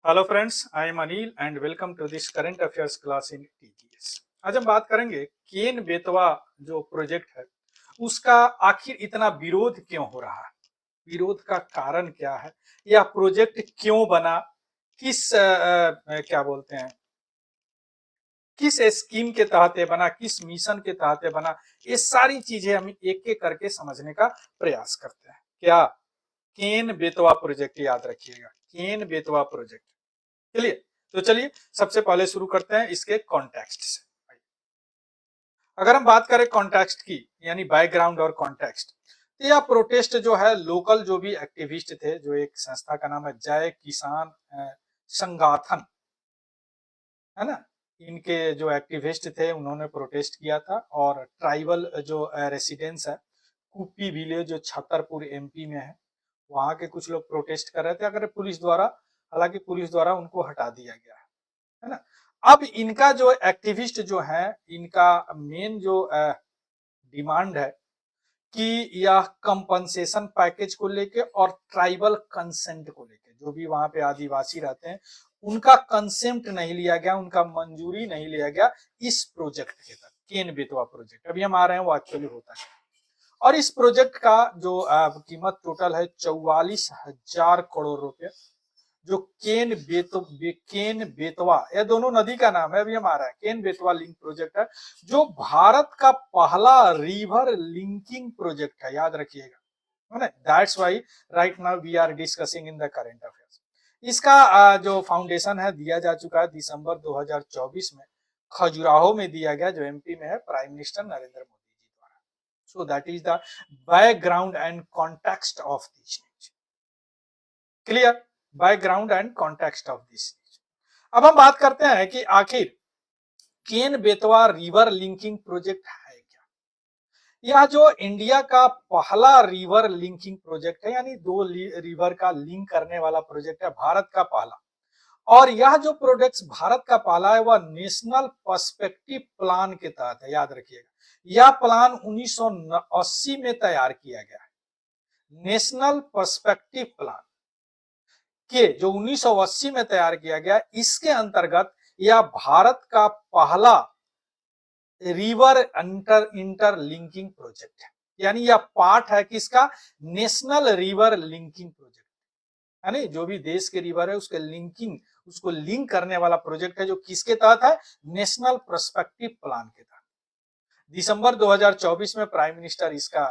Hello friends, I am Anil and welcome to this current affairs class in TGS. आज हम बात करेंगे केन बेतवा जो प्रोजेक्ट है उसका आखिर इतना विरोध क्यों हो रहा है, विरोध का कारण क्या है, यह प्रोजेक्ट क्यों बना, किस क्या बोलते हैं, किस स्कीम के तहत ये बना, किस मिशन के तहत ये बना। ये सारी चीजें हम एक एक करके समझने का प्रयास करते हैं। क्या केन बेतवा प्रोजेक्ट, याद रखिएगा, केन बेतवा प्रोजेक्ट। चलिए, तो चलिए सबसे पहले शुरू करते हैं इसके कॉन्टेक्स्ट से। अगर हम बात करें कॉन्टेक्स्ट की, यानी बैकग्राउंड और कॉन्टेक्स्ट, तो यह प्रोटेस्ट जो है लोकल जो भी एक्टिविस्ट थे, जो एक संस्था का नाम है जय किसान संगठन, है ना, इनके जो एक्टिविस्ट थे उन्होंने प्रोटेस्ट किया था। और ट्राइबल जो रेसिडेंस है कुप्पी विलेज जो छतरपुर एमपी में है, वहां के कुछ लोग प्रोटेस्ट कर रहे थे। अगर पुलिस द्वारा, हालांकि पुलिस द्वारा उनको हटा दिया गया है ना। अब इनका जो एक्टिविस्ट जो है, इनका मेन जो डिमांड है कि यह कंपनसेशन पैकेज को लेके और ट्राइबल कंसेंट को लेके, जो भी वहां पे आदिवासी रहते हैं उनका कंसेंट नहीं लिया गया, उनका मंजूरी नहीं लिया गया इस प्रोजेक्ट के तहत, केन बेतवा प्रोजेक्ट। अभी हम आ रहे हैं वो एक्चुअली होता है। और इस प्रोजेक्ट का जो कीमत टोटल है 44,000 करोड़ रुपए, जो केन बेतवा, ये दोनों नदी का नाम है, अभी हम आ रहा है। केन बेतवा लिंक प्रोजेक्ट है जो भारत का पहला रिवर लिंकिंग प्रोजेक्ट है, याद रखिएगा, है ना। That's why right now we are discussing in the current affairs. इसका जो फाउंडेशन है दिया जा चुका है दिसंबर 2024 में, खजुराहो में दिया गया, जो एमपी में है, प्राइम मिनिस्टर नरेंद्र मोदी जी द्वारा। सो that is the background and context of this. Clear, background and context of this. अब हम बात करते हैं कि आखिर Ken Betwa river linking project है क्या। यह जो इंडिया का पहला रिवर लिंकिंग प्रोजेक्ट है, यानी दो रिवर का लिंक करने वाला प्रोजेक्ट है, भारत का पहला। और यह जो प्रोजेक्ट भारत का पहला है वह नेशनल पर्सपेक्टिव प्लान के तहत है, याद रखिएगा। यह प्लान 1980 में तैयार किया गया है। नेशनल पर्सपेक्टिव प्लान के जो 1980 में तैयार किया गया, इसके अंतर्गत यह भारत का पहला रिवर इंटर लिंकिंग प्रोजेक्ट है। यानी यह पार्ट है किसका, नेशनल रिवर लिंकिंग प्रोजेक्ट, यानी जो भी देश के रिवर है उसके लिंकिंग, उसको लिंक करने वाला प्रोजेक्ट है, जो किसके तहत है, नेशनल पर्सपेक्टिव प्लान के तहत। दिसंबर 2024 में प्राइम मिनिस्टर इसका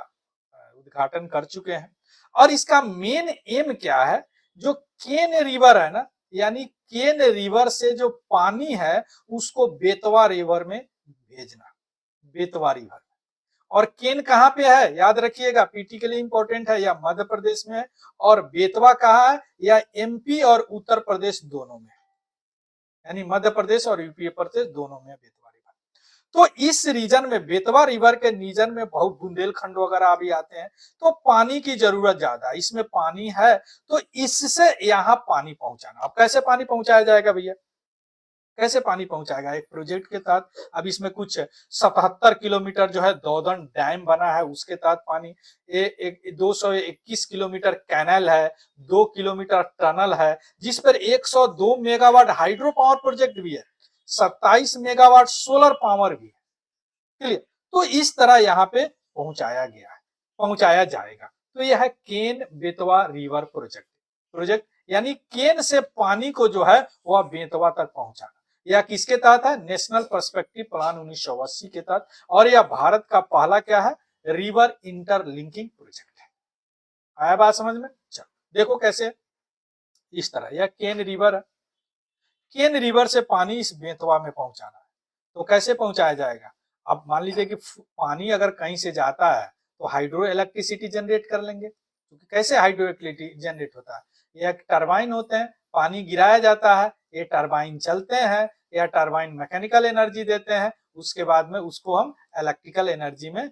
उद्घाटन कर चुके हैं। और इसका मेन एम क्या है, जो केन रिवर है ना, यानी केन रिवर से जो पानी है उसको बेतवा रिवर में भेजना, बेतवा रिवर। और केन कहाँ पे है, याद रखिएगा, पीटी के लिए इंपॉर्टेंट है, या मध्य प्रदेश में है। और बेतवा कहाँ है, या एमपी और उत्तर प्रदेश दोनों में, यानी मध्य प्रदेश और यूपी प्रदेश दोनों में बेतवा रिवर। तो इस रीजन में, बेतवा रिवर के रीजन में बहुत बुंदेलखंड वगैरह भी आते हैं, तो पानी की जरूरत ज्यादा है, इसमें पानी है, तो इससे यहाँ पानी पहुंचाना। अब कैसे पानी पहुंचाया जाएगा भैया, कैसे पानी पहुंचाएगा एक प्रोजेक्ट के तहत। अब इसमें कुछ 77 किलोमीटर जो है दौधन डैम बना है, उसके तहत पानी, एक 221 किलोमीटर कैनल है, 2 किलोमीटर टनल है, जिस पर 102 मेगावाट हाइड्रो पावर प्रोजेक्ट भी है, 27 मेगावाट सोलर पावर भी है। क्लियर, तो इस तरह यहाँ पे पहुंचाया गया है, पहुंचाया जाएगा। तो यह है केन बेतवा रिवर प्रोजेक्ट यानी केन से पानी को जो है वह बेतवा तक पहुंचाना। यह किसके तहत है, नेशनल पर्सपेक्टिव प्लान 1980 के तहत। और यह भारत का पहला क्या है, रिवर इंटरलिंकिंग प्रोजेक्ट है। आया बात समझ में, चलो देखो कैसे। इस तरह यह केन रिवर है, केन रिवर से पानी इस बेतवा में पहुंचाना है। तो कैसे पहुंचाया जाएगा, अब मान लीजिए कि पानी अगर कहीं से जाता है तो हाइड्रो इलेक्ट्रिसिटी जनरेट कर लेंगे। तो कैसे हाइड्रो इलेक्ट्रिसिटी जनरेट होता है, ये एक टरबाइन होते हैं, पानी गिराया जाता है, ये टरबाइन चलते हैं, या टरबाइन मैकेनिकल एनर्जी देते हैं, उसके बाद में उसको हम इलेक्ट्रिकल एनर्जी में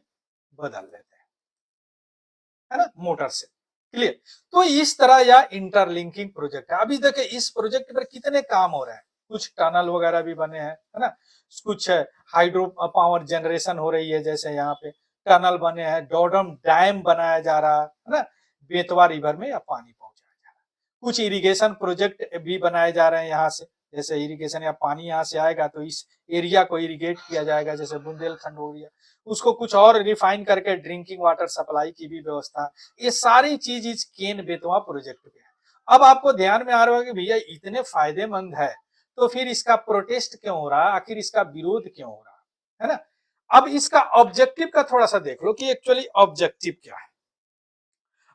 बदल देते हैं, है ना, मोटर से। क्लियर, तो इस तरह यह इंटरलिंकिंग प्रोजेक्ट है। अभी देखिए इस प्रोजेक्ट पर कितने काम हो रहे हैं, कुछ टनल वगैरह भी बने हैं, है ना, कुछ हाइड्रो पावर जनरेशन हो रही है, जैसे यहाँ पे टनल बने हैं, डोडम डैम बनाया जा रहा है ना, बेतवा रिवर में या पानी पहुंचाया जा रहा है। कुछ इरिगेशन प्रोजेक्ट भी बनाए जा रहे हैं यहाँ से, जैसे इरिगेशन या पानी यहाँ से आएगा तो इस एरिया को इरिगेट किया जाएगा, जैसे बुंदेलखंड हो गया, उसको कुछ और रिफाइन करके ड्रिंकिंग वाटर सप्लाई की भी व्यवस्था। ये सारी चीज इस केन बेतवा प्रोजेक्ट पे है। अब आपको ध्यान में आ रहा होगा कि भैया इतने फायदेमंद है तो फिर इसका प्रोटेस्ट क्यों हो रहा है, आखिर इसका विरोध क्यों हो रहा है ना। अब इसका ऑब्जेक्टिव का थोड़ा सा देख लो कि एक्चुअली ऑब्जेक्टिव क्या है।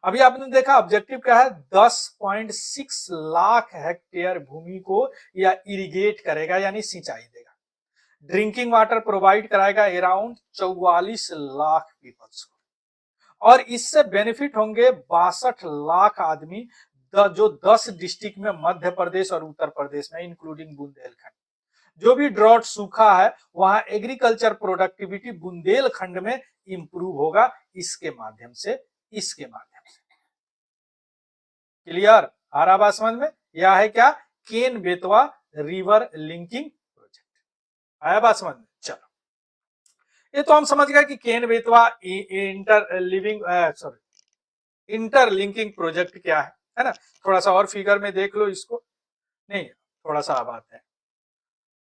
अभी आपने देखा ऑब्जेक्टिव क्या है, 10.6 लाख हेक्टेयर भूमि को या इरिगेट करेगा यानी सिंचाई देगा, ड्रिंकिंग वाटर प्रोवाइड कराएगा अराउंड 44 लाख पीपल्स को, और इससे बेनिफिट होंगे 62 लाख आदमी जो 10 डिस्ट्रिक्ट में मध्य प्रदेश और उत्तर प्रदेश में इंक्लूडिंग बुंदेलखंड। जो भी ड्रॉट सूखा है वहां एग्रीकल्चर प्रोडक्टिविटी बुंदेलखंड में इंप्रूव होगा इसके माध्यम से, इसके माध्यम से। क्लियर, आ रहा बात समझ में। यह है क्या, Ken Betwa river linking project. आया बात समझ में। चलो ये तो हम समझ गए कि केन बेतवा इंटरलिंकिंग प्रोजेक्ट क्या है ना। थोड़ा सा और फिगर में देख लो इसको, नहीं थोड़ा सा बात है।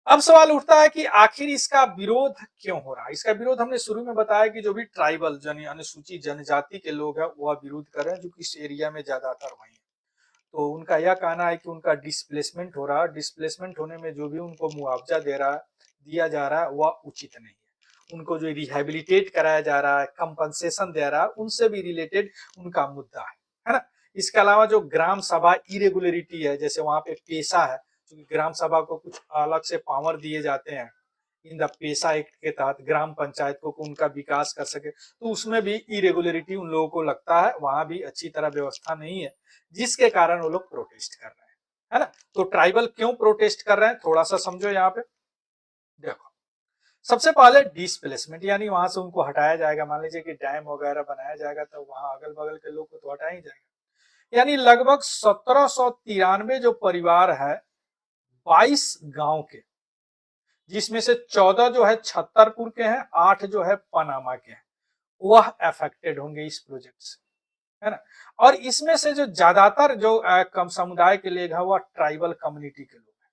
अब सवाल उठता है कि आखिर इसका विरोध क्यों हो रहा है। इसका विरोध हमने शुरू में बताया कि जो भी ट्राइबल यानी अनुसूचित जनजाति के लोग हैं वह विरोध कर रहे हैं, जो कि इस एरिया में ज्यादातर वही है। तो उनका यह कहना है कि उनका डिस्प्लेसमेंट हो रहा है, डिस्प्लेसमेंट होने में जो भी उनको मुआवजा दिया जा रहा है वह उचित नहीं है। उनको जो रिहेबिलिटेट कराया जा रहा है, कंपनसेशन दे रहा है, उनसे भी रिलेटेड उनका मुद्दा है ना। इसके अलावा जो ग्राम सभा इरेगुलरिटी है, जैसे वहां पे पेशा है, क्योंकि ग्राम सभा को कुछ अलग से पावर दिए जाते हैं इन द पेशा एक्ट के तहत, ग्राम पंचायत को उनका विकास कर सके, तो उसमें भी इरेगुलरिटी उन लोगों को लगता है, वहां भी अच्छी तरह व्यवस्था नहीं है, जिसके कारण वो लोग प्रोटेस्ट कर रहे हैं, है ना। तो ट्राइबल क्यों प्रोटेस्ट कर रहे हैं थोड़ा सा समझो यहाँ पे। देखो सबसे पहले डिस्प्लेसमेंट, यानी वहां से उनको हटाया जाएगा। मान लीजिए कि डैम वगैरह बनाया जाएगा तो वहां अगल बगल के लोग को तो हटाया ही जाएगा। यानी लगभग 1793 जो परिवार है 22 गांव के, जिसमें से 14 जो है छतरपुर के हैं, 8 जो है पनामा के हैं, वह अफेक्टेड होंगे इस प्रोजेक्ट से, है ना। और इसमें से जो ज्यादातर जो कम समुदाय के लोग हैं वह ट्राइबल कम्युनिटी के लोग हैं,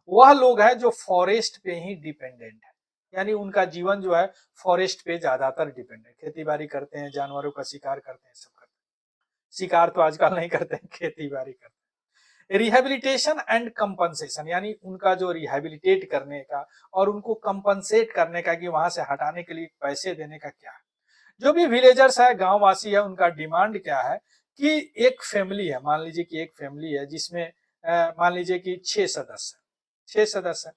वह लोग हैं जो फॉरेस्ट पे ही डिपेंडेंट है, यानी उनका जीवन जो है फॉरेस्ट पे ज्यादातर डिपेंडेंट है, खेती बाड़ी करते हैं, जानवरों का शिकार करते हैं, सब करते हैं। शिकार तो आजकल नहीं करते हैं, खेती बाड़ी करते हैं। रिहेबिलिटेशन एंड कंपनसेशन, यानी उनका जो रिहेबिलिटेट करने का और उनको कंपनसेट करने का, कि वहां से हटाने के लिए पैसे देने का क्या है। जो भी विलेजर्स है, गांव वासी है, उनका डिमांड क्या है कि एक फैमिली है, मान लीजिए कि एक फैमिली है जिसमें मान लीजिए कि 6 सदस्य है,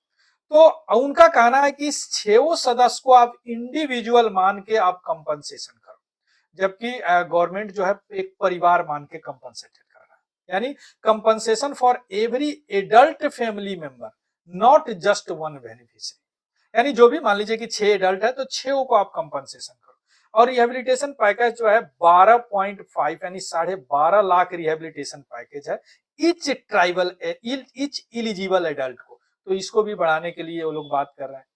तो उनका कहना है कि इस 6 सदस्य को आप इंडिविजुअल मान के आप कंपनसेशन करो, जबकि गवर्नमेंट जो है एक परिवार मान के कंपनसेट कर रहा है, यानी compensation for every adult family member, not just one beneficiary. यानी जो भी मान लीजिए कि 6 एडल्ट है तो 6 को आप कंपनसेशन करो। और रिहेबिलिटेशन पैकेज जो है 12.5 यानी 12.5 लाख रिहेबिलिटेशन पैकेज है etch tribal etch eligible adult को, तो इसको भी बढ़ाने के लिए वो लोग बात कर रहे हैं।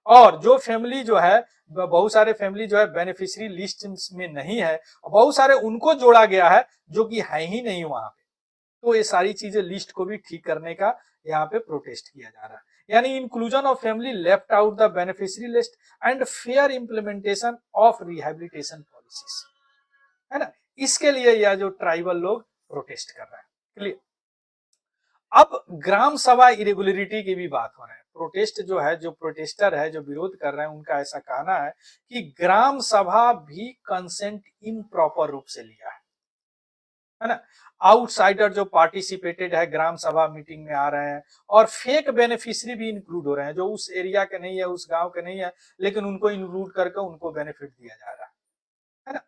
और जो फैमिली जो है, बहुत सारे फैमिली जो है बेनिफिशियरी लिस्ट में नहीं है, बहुत सारे उनको जोड़ा गया है जो कि है ही नहीं वहां पे, तो ये सारी चीजें लिस्ट को भी ठीक करने का यहाँ पे प्रोटेस्ट किया जा रहा है। यानी inclusion of family left out the beneficiary list and fair implementation of rehabilitation policies, है ना। इसके लिए यह जो ट्राइबल लोग प्रोटेस्ट कर रहे हैं। क्लियर। अब ग्राम सभा इरेगुलरिटी की भी बात हो रहा है। प्रोटेस्ट जो है, जो प्रोटेस्टर है, जो विरोध कर रहे हैं, उनका ऐसा कहना है कि ग्राम सभा भी कंसेंट इम्प्रॉपर रूप से लिया है ना। आउटसाइडर जो पार्टिसिपेटेड है ग्राम सभा मीटिंग में आ रहे हैं, और फेक बेनिफिशियरी भी इंक्लूड हो रहे हैं, जो उस एरिया के नहीं है, उस गांव के नहीं है, लेकिन उनको इंक्लूड करके उनको बेनिफिट दिया जा रहा है ना।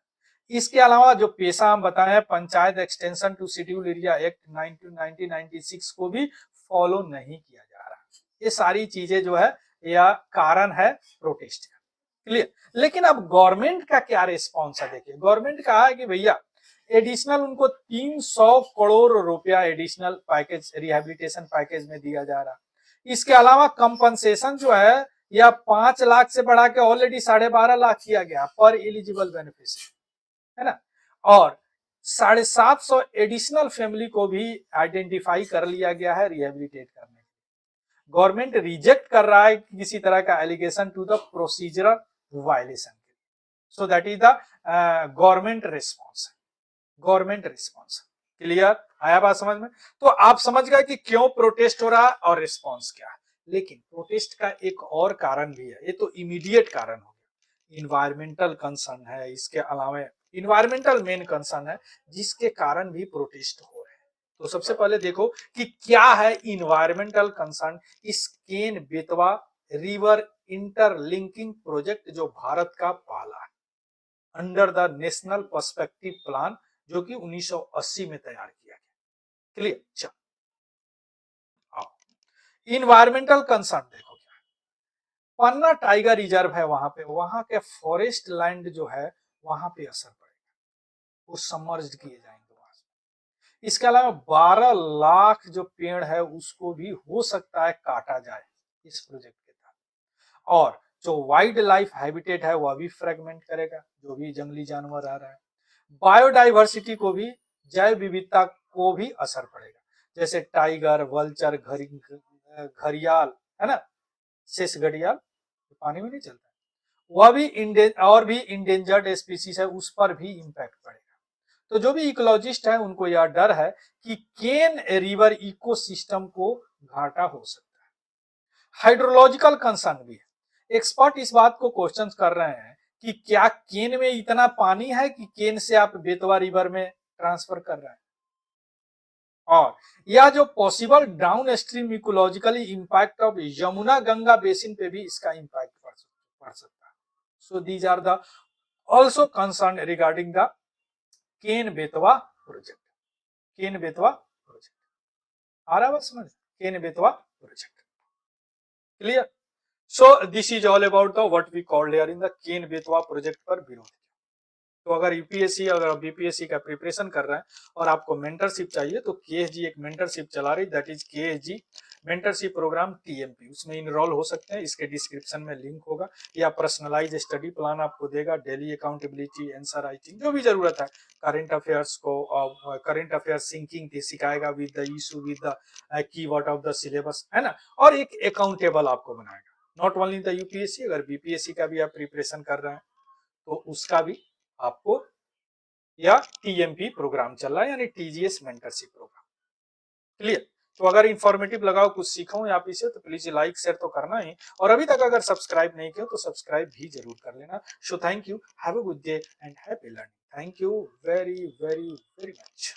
इसके अलावा जो पेशा हम बताए हैं, panchayat extension to schedule area act 1996 को भी फॉलो नहीं किया जा रहा। ये सारी चीजें जो है यह कारण है प्रोटेस्ट का। क्लियर। लेकिन अब गवर्नमेंट का क्या रिस्पॉन्स है, देखिए गवर्नमेंट कहा है कि भैया एडिशनल उनको 300 करोड़ रुपया एडिशनल पैकेज, रिहेबिलिटेशन पैकेज में दिया जा रहा। इसके अलावा कंपनसेशन जो है यह 5 लाख से बढ़ा के ऑलरेडी 12.5 लाख किया गया पर एलिजिबल बेनिफिशियरी, है ना। और 750 एडिशनल फैमिली को भी आइडेंटिफाई कर लिया गया है रिहेबिलिटेट करने। गवर्नमेंट रिजेक्ट कर रहा है किसी तरह का allegation to the procedural violation. So that is the government response. Government response clear आया बात समझ में? तो आप समझ गए कि क्यों प्रोटेस्ट हो रहा है और रिस्पॉन्स क्या है। लेकिन प्रोटेस्ट का एक और कारण भी है, ये तो इमीडिएट कारण हो गया, इन्वायरमेंटल कंसर्न है। इसके अलावा इन्वायरमेंटल मेन कंसर्न है जिसके कारण भी प्रोटेस्ट हो रहे हैं। तो सबसे पहले देखो कि क्या है इन्वायरमेंटल कंसर्न इस Ken Betwa river interlinking project जो भारत का पहला है under the national perspective plan जो कि 1980 में तैयार किया गया। क्लियर? चलो इन्वायरमेंटल कंसर्न देखो क्या है। पन्ना टाइगर रिजर्व है वहां पे, वहां के फॉरेस्ट लैंड जो है वहां पे असर पड़ेगा, वो सबमर्ज्ड किए जाएंगे वहां से। इसके अलावा 12 लाख जो पेड़ है उसको भी हो सकता है काटा जाए इस प्रोजेक्ट के तहत। और जो वाइल्ड लाइफ हैबिटेट है वह भी फ्रेगमेंट करेगा, जो भी जंगली जानवर आ रहा है। बायोडाइवर्सिटी को भी, जैव विविधता को भी असर पड़ेगा, जैसे टाइगर, वल्चर, घड़ियाल है ना, शेष घड़ियाल पानी में नहीं चलता, वह भी और भी इंडेंजर्ड स्पीसीज है, उस पर भी इंपैक्ट पड़ेगा। तो जो भी इकोलॉजिस्ट है उनको यह डर है कि केन रिवर इकोसिस्टम को घाटा हो सकता है। हाइड्रोलॉजिकल कंसर्न भी है। एक्सपर्ट इस बात को क्वेश्चन कर रहे हैं कि क्या केन में इतना पानी है कि केन से आप बेतवा रिवर में ट्रांसफर कर रहे हैं, और यह जो possible downstream ecologically impact of Yamuna Ganga basin पे भी इसका इंपैक्ट पड़ सकता है। So these are the also concern regarding the Ken Betwa project. Ken Betwa project आ रहा है समझ? Ken Betwa project clear? So this is all about the what we called here in the Ken Betwa project पर विरोध। तो अगर यूपीएससी अगर बीपीएससी का प्रिपरेशन कर रहे हैं और आपको मेंटरशिप चाहिए तो केएसजी एक मेंटरशिप चला रही, that is KSG mentorship programme TMP, उसमें इनरोल हो सकते हैं। इसके डिस्क्रिप्शन में लिंक होगा, या पर्सनलाइज स्टडी प्लान आपको देगा, डेली अकाउंटेबिलिटी, आंसर राइटिंग, जो भी जरूरत है, करंट अफेयर्स को करंट अफेयर सिंकिंग सिखाएगा with the issue, with the keyword of the syllabus, है ना, और एक अकाउंटेबल आपको बनाएगा। नॉट ओनली द यूपीएससी, अगर बीपीएससी का भी आप प्रिपरेशन कर रहे हैं तो उसका भी आपको, या टीएमपी प्रोग्राम चल रहा है यानी टीजीएस मेंटरशिप प्रोग्राम। क्लियर? तो अगर इंफॉर्मेटिव लगा हो, कुछ सीखा हो यहाँ पे तो प्लीज लाइक शेयर तो करना ही, और अभी तक अगर सब्सक्राइब नहीं किया तो सब्सक्राइब भी जरूर कर लेना। So thank you, have a good day and happy learning. Thank you very very very much.